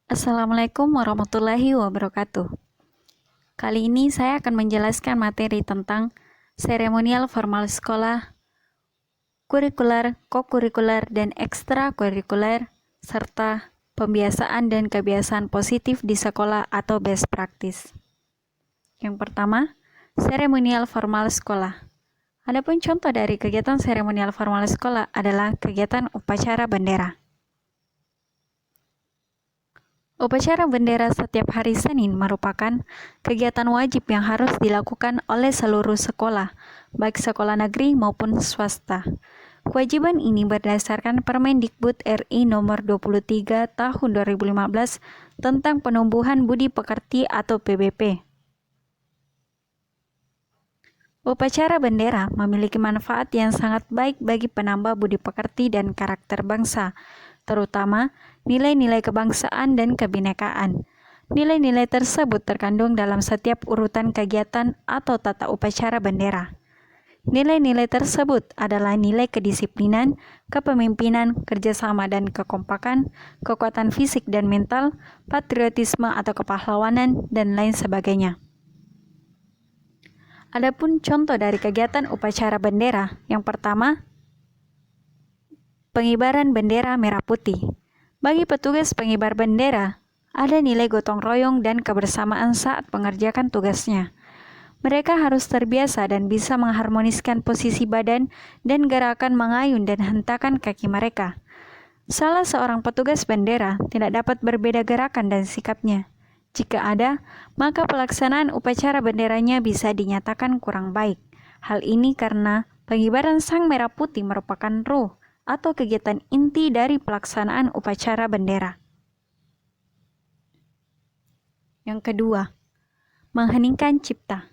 Assalamualaikum warahmatullahi wabarakatuh. Kali ini saya akan menjelaskan materi tentang seremonial formal sekolah, kurikuler, kokurikuler, dan ekstrakurikuler, serta pembiasaan dan kebiasaan positif di sekolah atau best practice. Yang pertama, seremonial formal sekolah. Adapun contoh dari kegiatan seremonial formal sekolah adalah kegiatan upacara bendera. Upacara bendera setiap hari Senin merupakan kegiatan wajib yang harus dilakukan oleh seluruh sekolah, baik sekolah negeri maupun swasta. Kewajiban ini berdasarkan Permendikbud RI nomor 23 tahun 2015 tentang penumbuhan budi pekerti atau PBP. Upacara bendera memiliki manfaat yang sangat baik bagi penambah budi pekerti dan karakter bangsa, terutama nilai-nilai kebangsaan dan kebinekaan. Nilai-nilai tersebut terkandung dalam setiap urutan kegiatan atau tata upacara bendera. Nilai-nilai tersebut adalah nilai kedisiplinan, kepemimpinan, kerjasama dan kekompakan, kekuatan fisik dan mental, patriotisme atau kepahlawanan, dan lain sebagainya. Adapun contoh dari kegiatan upacara bendera, yang pertama, pengibaran bendera merah putih. Bagi petugas pengibar bendera, ada nilai gotong royong dan kebersamaan saat mengerjakan tugasnya. Mereka harus terbiasa dan bisa mengharmoniskan posisi badan dan gerakan mengayun dan hentakan kaki mereka. Salah seorang petugas bendera tidak dapat berbeda gerakan dan sikapnya. Jika ada, maka pelaksanaan upacara benderanya bisa dinyatakan kurang baik. Hal ini karena pengibaran sang merah putih merupakan ruh atau kegiatan inti dari pelaksanaan upacara bendera. Yang kedua, mengheningkan cipta.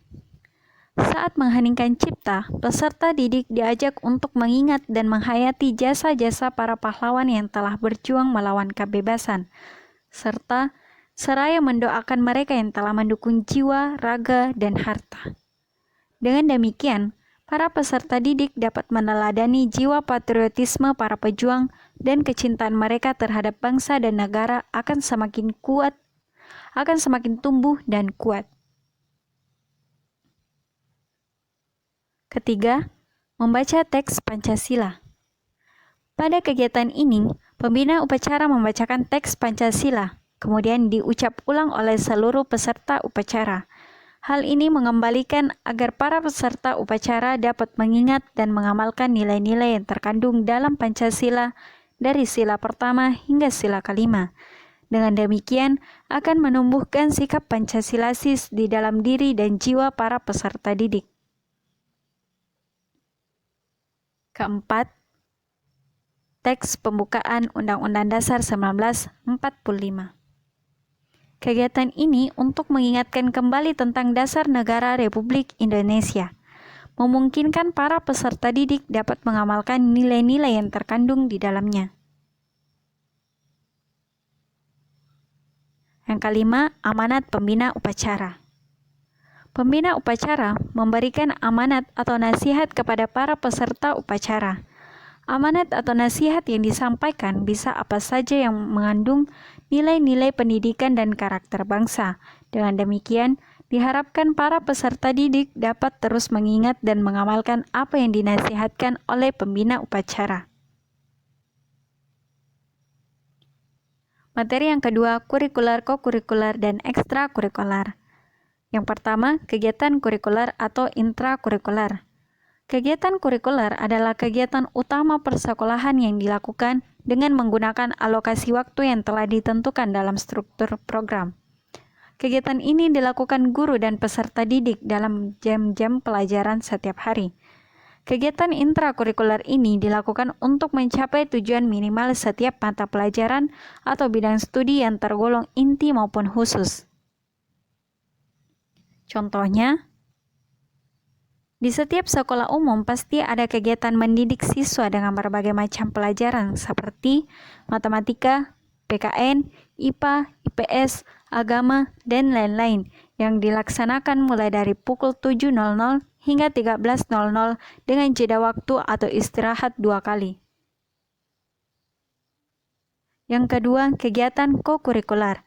Saat mengheningkan cipta, peserta didik diajak untuk mengingat dan menghayati jasa-jasa para pahlawan yang telah berjuang melawan kebebasan, serta seraya mendoakan mereka yang telah mendukung jiwa, raga, dan harta. Dengan demikian, para peserta didik dapat meneladani jiwa patriotisme para pejuang dan kecintaan mereka terhadap bangsa dan negara akan semakin tumbuh dan kuat. Ketiga, membaca teks Pancasila. Pada kegiatan ini, pembina upacara membacakan teks Pancasila, kemudian diucap ulang oleh seluruh peserta upacara. Hal ini mengembalikan agar para peserta upacara dapat mengingat dan mengamalkan nilai-nilai yang terkandung dalam Pancasila dari sila pertama hingga sila kelima. Dengan demikian, akan menumbuhkan sikap Pancasilasis di dalam diri dan jiwa para peserta didik. Keempat, teks pembukaan Undang-Undang Dasar 1945. Kegiatan ini untuk mengingatkan kembali tentang dasar negara Republik Indonesia, memungkinkan para peserta didik dapat mengamalkan nilai-nilai yang terkandung di dalamnya. Yang kelima, amanat pembina upacara. Pembina upacara memberikan amanat atau nasihat kepada para peserta upacara. Amanat atau nasihat yang disampaikan bisa apa saja yang mengandung nilai-nilai pendidikan dan karakter bangsa. Dengan demikian, diharapkan para peserta didik dapat terus mengingat dan mengamalkan apa yang dinasihatkan oleh pembina upacara. Materi yang kedua, kurikuler, kokurikuler, dan ekstrakurikuler. Yang pertama, kegiatan kurikuler atau intrakurikuler. Kegiatan kurikuler adalah kegiatan utama persekolahan yang dilakukan dengan menggunakan alokasi waktu yang telah ditentukan dalam struktur program. Kegiatan ini dilakukan guru dan peserta didik dalam jam-jam pelajaran setiap hari. Kegiatan intrakurikuler ini dilakukan untuk mencapai tujuan minimal setiap mata pelajaran atau bidang studi yang tergolong inti maupun khusus. Contohnya, di setiap sekolah umum pasti ada kegiatan mendidik siswa dengan berbagai macam pelajaran seperti matematika, PKN, IPA, IPS, agama, dan lain-lain yang dilaksanakan mulai dari pukul 7.00 hingga 13.00 dengan jeda waktu atau istirahat 2 kali. Yang kedua, kegiatan kokurikuler.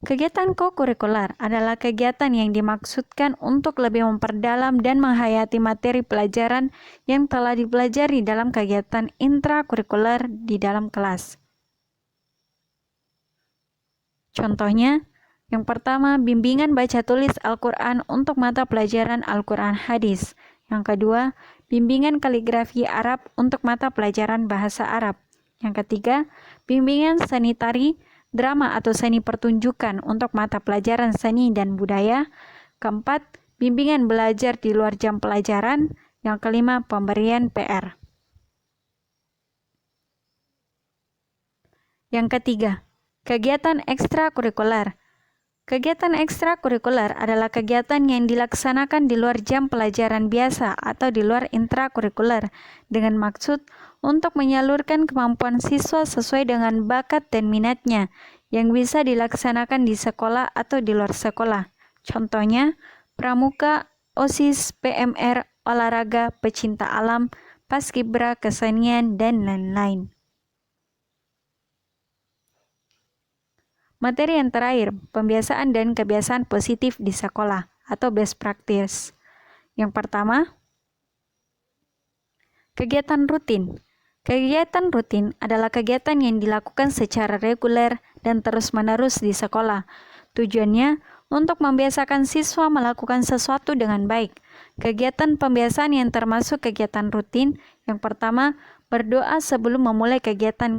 Kegiatan kokurikuler adalah kegiatan yang dimaksudkan untuk lebih memperdalam dan menghayati materi pelajaran yang telah dipelajari dalam kegiatan intrakurikuler di dalam kelas. Contohnya, yang pertama, bimbingan baca tulis Al-Quran untuk mata pelajaran Al-Quran hadis. Yang kedua, bimbingan kaligrafi Arab untuk mata pelajaran bahasa Arab. Yang ketiga, bimbingan seni tari, drama atau seni pertunjukan untuk mata pelajaran seni dan budaya. Keempat, bimbingan belajar di luar jam pelajaran. Yang kelima, pemberian PR. Yang ketiga, kegiatan ekstrakurikuler. Kegiatan ekstrakurikuler adalah kegiatan yang dilaksanakan di luar jam pelajaran biasa atau di luar intrakurikuler dengan maksud untuk menyalurkan kemampuan siswa sesuai dengan bakat dan minatnya yang bisa dilaksanakan di sekolah atau di luar sekolah. Contohnya, pramuka, OSIS, PMR, olahraga, pecinta alam, paskibra, kesenian, dan lain-lain. Materi yang terakhir, pembiasaan dan kebiasaan positif di sekolah atau best practice. Yang pertama, kegiatan rutin. Kegiatan rutin adalah kegiatan yang dilakukan secara reguler dan terus-menerus di sekolah. Tujuannya untuk membiasakan siswa melakukan sesuatu dengan baik. Kegiatan pembiasaan yang termasuk kegiatan rutin, yang pertama, berdoa sebelum memulai kegiatan.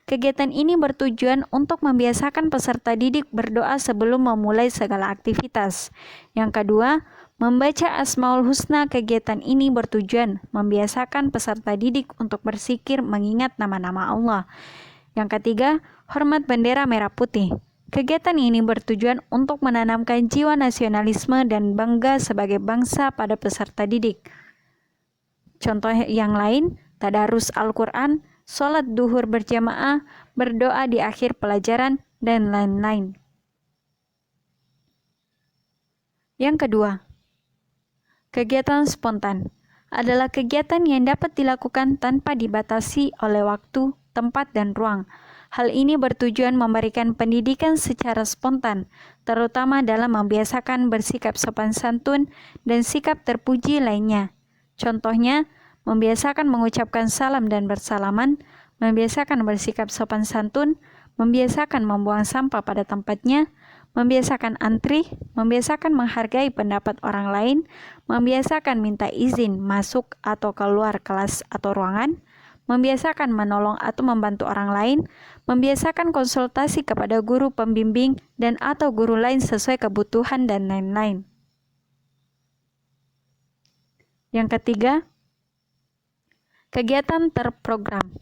Kegiatan ini bertujuan untuk membiasakan peserta didik berdoa sebelum memulai segala aktivitas. Yang kedua, membaca Asmaul Husna. Kegiatan ini bertujuan membiasakan peserta didik untuk berzikir mengingat nama-nama Allah. Yang ketiga, hormat bendera merah putih. Kegiatan ini bertujuan untuk menanamkan jiwa nasionalisme dan bangga sebagai bangsa pada peserta didik. Contoh yang lain, tadarus Al-Quran, sholat duhur berjamaah, berdoa di akhir pelajaran, dan lain-lain. Yang kedua, kegiatan spontan adalah kegiatan yang dapat dilakukan tanpa dibatasi oleh waktu, tempat, dan ruang. Hal ini bertujuan memberikan pendidikan secara spontan, terutama dalam membiasakan bersikap sopan santun dan sikap terpuji lainnya. Contohnya, membiasakan mengucapkan salam dan bersalaman, membiasakan bersikap sopan santun, membiasakan membuang sampah pada tempatnya, membiasakan antri, membiasakan menghargai pendapat orang lain, membiasakan minta izin masuk atau keluar kelas atau ruangan, membiasakan menolong atau membantu orang lain, membiasakan konsultasi kepada guru pembimbing dan atau guru lain sesuai kebutuhan dan lain-lain. Yang ketiga, kegiatan terprogram.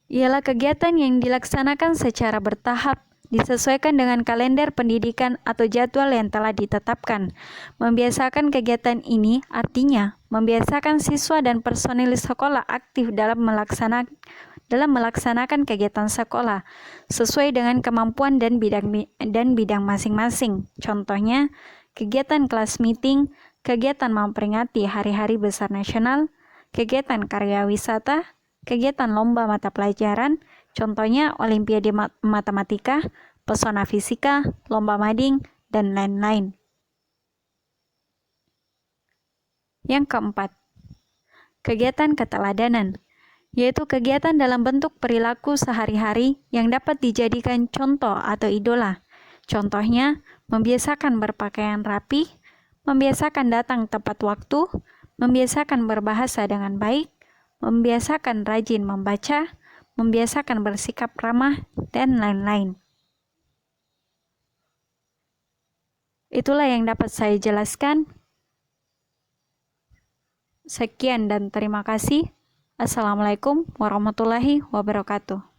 Ialah kegiatan yang dilaksanakan secara bertahap, disesuaikan dengan kalender pendidikan atau jadwal yang telah ditetapkan. Membiasakan kegiatan ini artinya membiasakan siswa dan personil sekolah aktif dalam melaksanakan kegiatan sekolah sesuai dengan kemampuan dan bidang masing-masing. Contohnya, kegiatan kelas meeting, kegiatan memperingati hari-hari besar nasional, kegiatan karya wisata, kegiatan lomba mata pelajaran, contohnya olimpiade matematika, pesona fisika, lomba mading, dan lain-lain. Yang keempat, kegiatan keteladanan, yaitu kegiatan dalam bentuk perilaku sehari-hari yang dapat dijadikan contoh atau idola. Contohnya, membiasakan berpakaian rapi, membiasakan datang tepat waktu, membiasakan berbahasa dengan baik, membiasakan rajin membaca, membiasakan bersikap ramah, dan lain-lain. Itulah yang dapat saya jelaskan. Sekian dan terima kasih. Assalamualaikum warahmatullahi wabarakatuh.